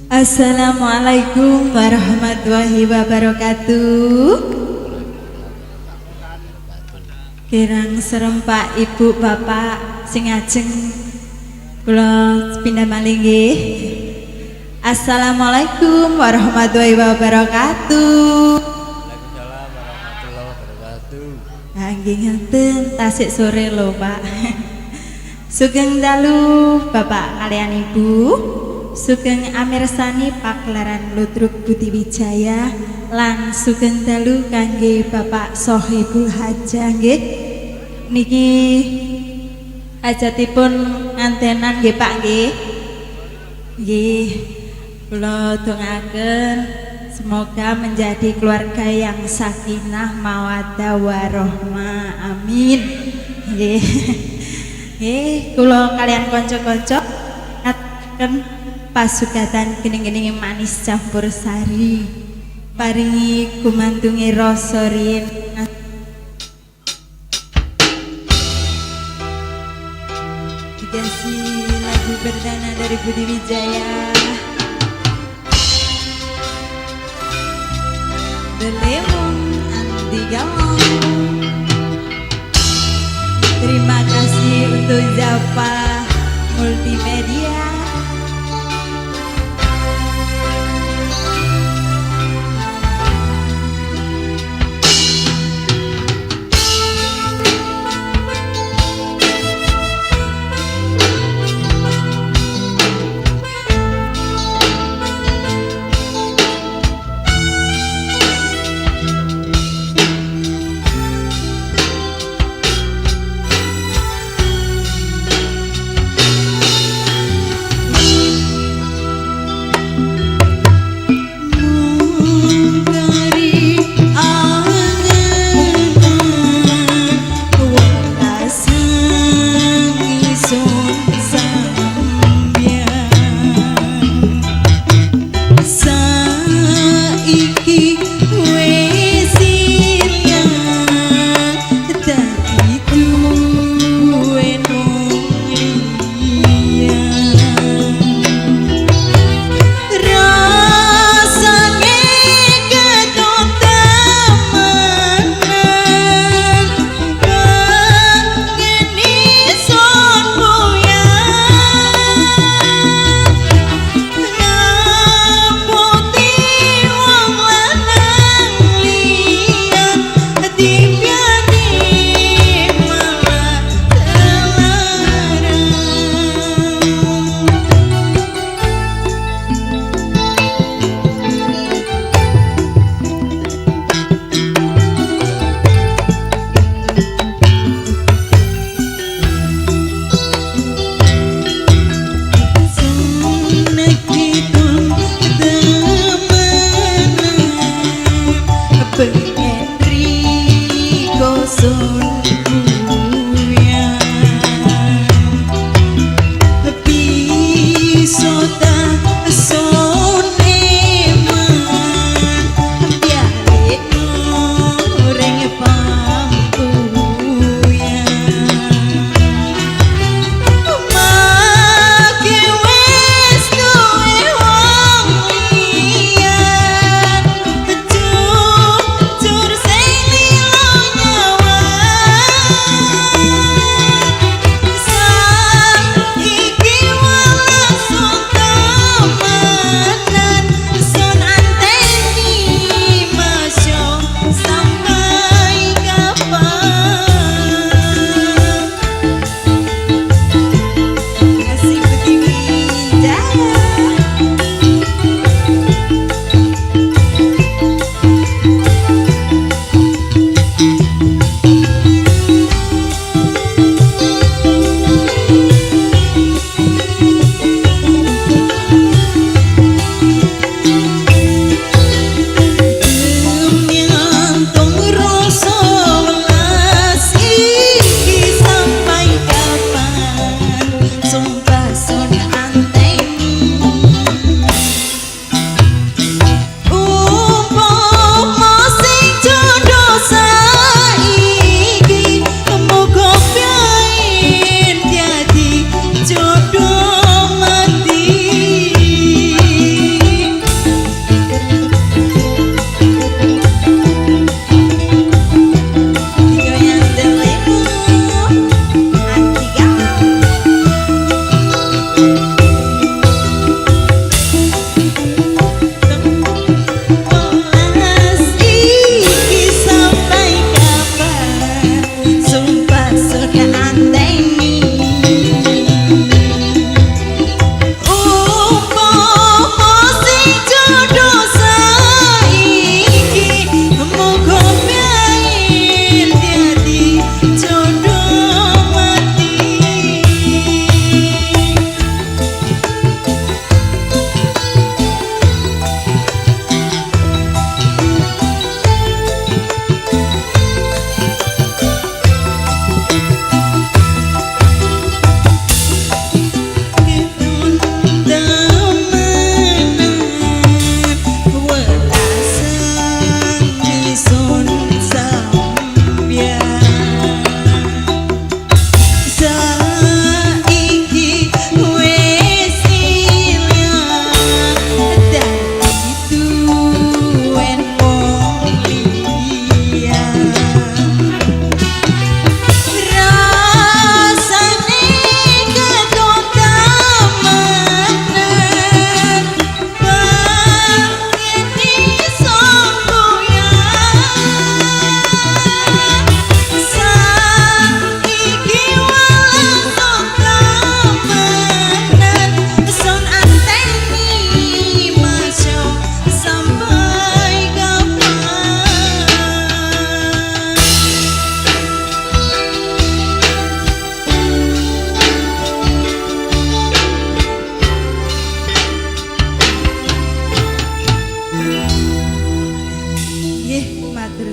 Assalamualaikum warahmatullahi wabarakatuh. Kirang serempak ibu bapak sing ajeng kula pindah malih nggih. Assalamualaikum warahmatullahi wabarakatuh. Waalaikumsalam warahmatullahi wabarakatuh. Nggih ngeten tasik sore lho Pak. Sugeng dalu Bapak kalian Ibu. Sugeng amirsani Pagelaran Ludruk Budi Wijaya lan sugeng dalu kangge Bapak Sohibul Hajah nggih. Niki hajatipun ngantenan nggih Pak nggih. Nggih. Kula dongaaken semoga menjadi keluarga yang sakinah mawaddah warahmah. Amin. Nggih. Nggih, kula kalian kanca-kanca ngaten pasugatan gening-gening manis campur sari paringi gumantungi rasa riyin dikasih lagu perdana dari Budi Wijaya The Lemon Andi Gamong. Terima kasih untuk Zapa Multimedia.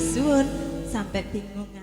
suwun sampai bingung.